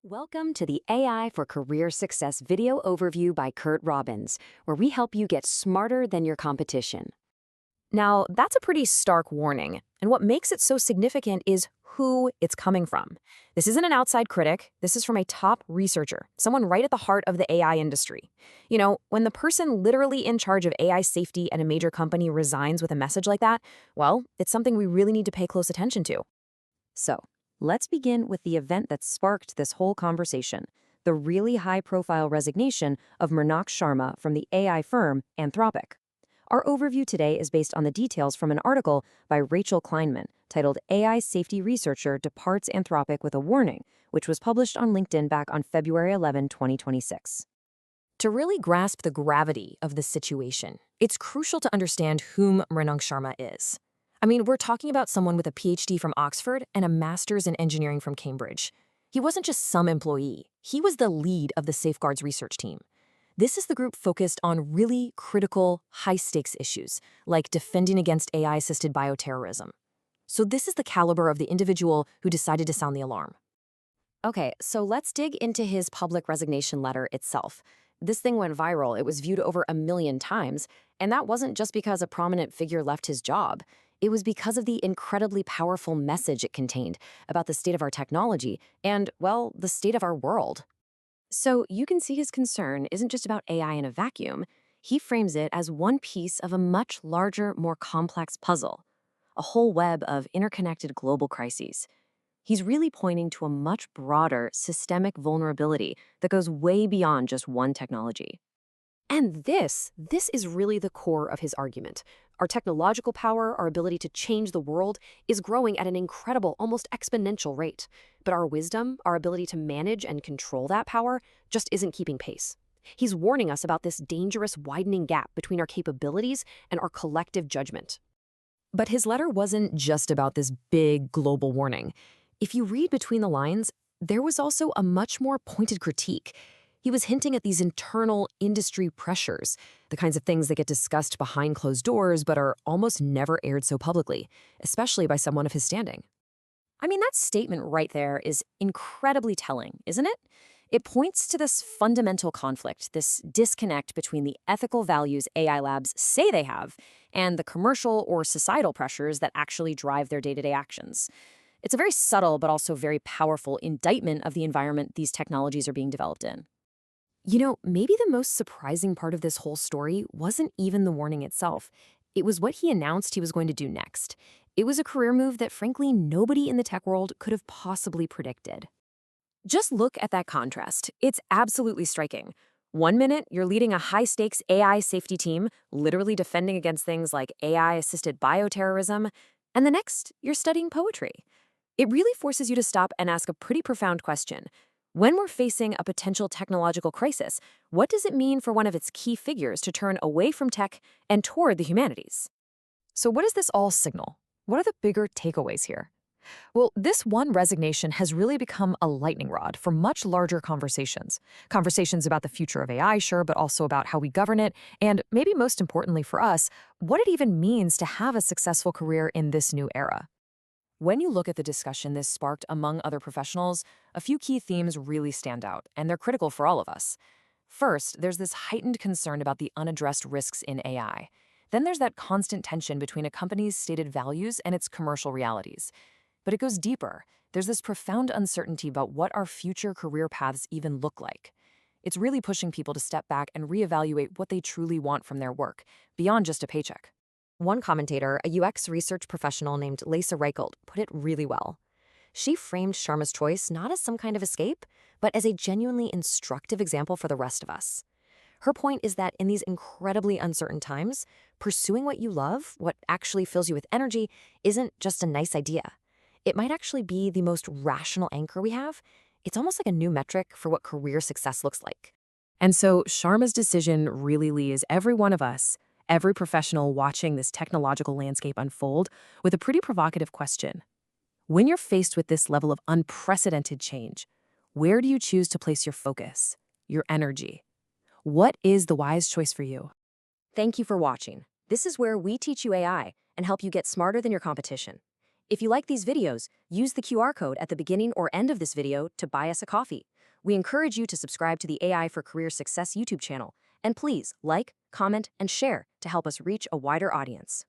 Welcome to the AI for Career Success video overview by Curt Robbins, where we help you get smarter than your competition. Now, that's a pretty stark warning, and what makes it so significant is who it's coming from. This isn't an outside critic, this is from a top researcher, someone right at the heart of the AI industry. You know, when the person literally in charge of AI safety at a major company resigns with a message like that, well, it's something we really need to pay close attention to. So, let's begin with the event that sparked this whole conversation, the really high-profile resignation of Mrinank Sharma from the AI firm Anthropic. Our overview today is based on the details from an article by Rachel Kleinman titled AI Safety Researcher Departs Anthropic with a Warning, which was published on LinkedIn back on February 11, 2026. To really grasp the gravity of the situation, it's crucial to understand whom Mrinank Sharma is. I mean, we're talking about someone with a PhD from Oxford and a master's in engineering from Cambridge. He wasn't just some employee. He was the lead of the Safeguards research team. This is the group focused on really critical, high-stakes issues, like defending against AI-assisted bioterrorism. So this is the caliber of the individual who decided to sound the alarm. Okay, so let's dig into his public resignation letter itself. This thing went viral. It was viewed over 1 million times, and that wasn't just because a prominent figure left his job. It was because of the incredibly powerful message it contained about the state of our technology and, well, the state of our world. So you can see his concern isn't just about AI in a vacuum. He frames it as one piece of a much larger, more complex puzzle, a whole web of interconnected global crises. He's really pointing to a much broader, systemic vulnerability that goes way beyond just one technology. And this is really the core of his argument. Our technological power, our ability to change the world, is growing at an incredible, almost exponential rate. But our wisdom, our ability to manage and control that power, just isn't keeping pace. He's warning us about this dangerous widening gap between our capabilities and our collective judgment. But his letter wasn't just about this big global warning. If you read between the lines, there was also a much more pointed critique. He was hinting at these internal industry pressures, the kinds of things that get discussed behind closed doors but are almost never aired so publicly, especially by someone of his standing. I mean, that statement right there is incredibly telling, isn't it? It points to this fundamental conflict, this disconnect between the ethical values AI labs say they have and the commercial or societal pressures that actually drive their day-to-day actions. It's a very subtle but also very powerful indictment of the environment these technologies are being developed in. You know, maybe the most surprising part of this whole story wasn't even the warning itself. It was what he announced he was going to do next. It was a career move that, frankly, nobody in the tech world could have possibly predicted. Just look at that contrast. It's absolutely striking. 1 minute, you're leading a high-stakes AI safety team, literally defending against things like AI-assisted bioterrorism, and the next, you're studying poetry. It really forces you to stop and ask a pretty profound question. When we're facing a potential technological crisis, what does it mean for one of its key figures to turn away from tech and toward the humanities? So what does this all signal? What are the bigger takeaways here? Well, this one resignation has really become a lightning rod for much larger conversations. Conversations about the future of AI, sure, but also about how we govern it, and maybe most importantly for us, what it even means to have a successful career in this new era. When you look at the discussion this sparked among other professionals, a few key themes really stand out, and they're critical for all of us. First, there's this heightened concern about the unaddressed risks in AI. Then there's that constant tension between a company's stated values and its commercial realities. But it goes deeper. There's this profound uncertainty about what our future career paths even look like. It's really pushing people to step back and reevaluate what they truly want from their work, beyond just a paycheck. One commentator, a UX research professional named Lisa Reichelt, put it really well. She framed Sharma's choice not as some kind of escape, but as a genuinely instructive example for the rest of us. Her point is that in these incredibly uncertain times, pursuing what you love, what actually fills you with energy, isn't just a nice idea. It might actually be the most rational anchor we have. It's almost like a new metric for what career success looks like. And so Sharma's decision really leaves every one of us, every professional watching this technological landscape unfold, with a pretty provocative question. When you're faced with this level of unprecedented change, where do you choose to place your focus, your energy? What is the wise choice for you? Thank you for watching. This is where we teach you AI and help you get smarter than your competition. If you like these videos, use the QR code at the beginning or end of this video to buy us a coffee. We encourage you to subscribe to the AI for Career Success YouTube channel. And please like, comment, and share to help us reach a wider audience.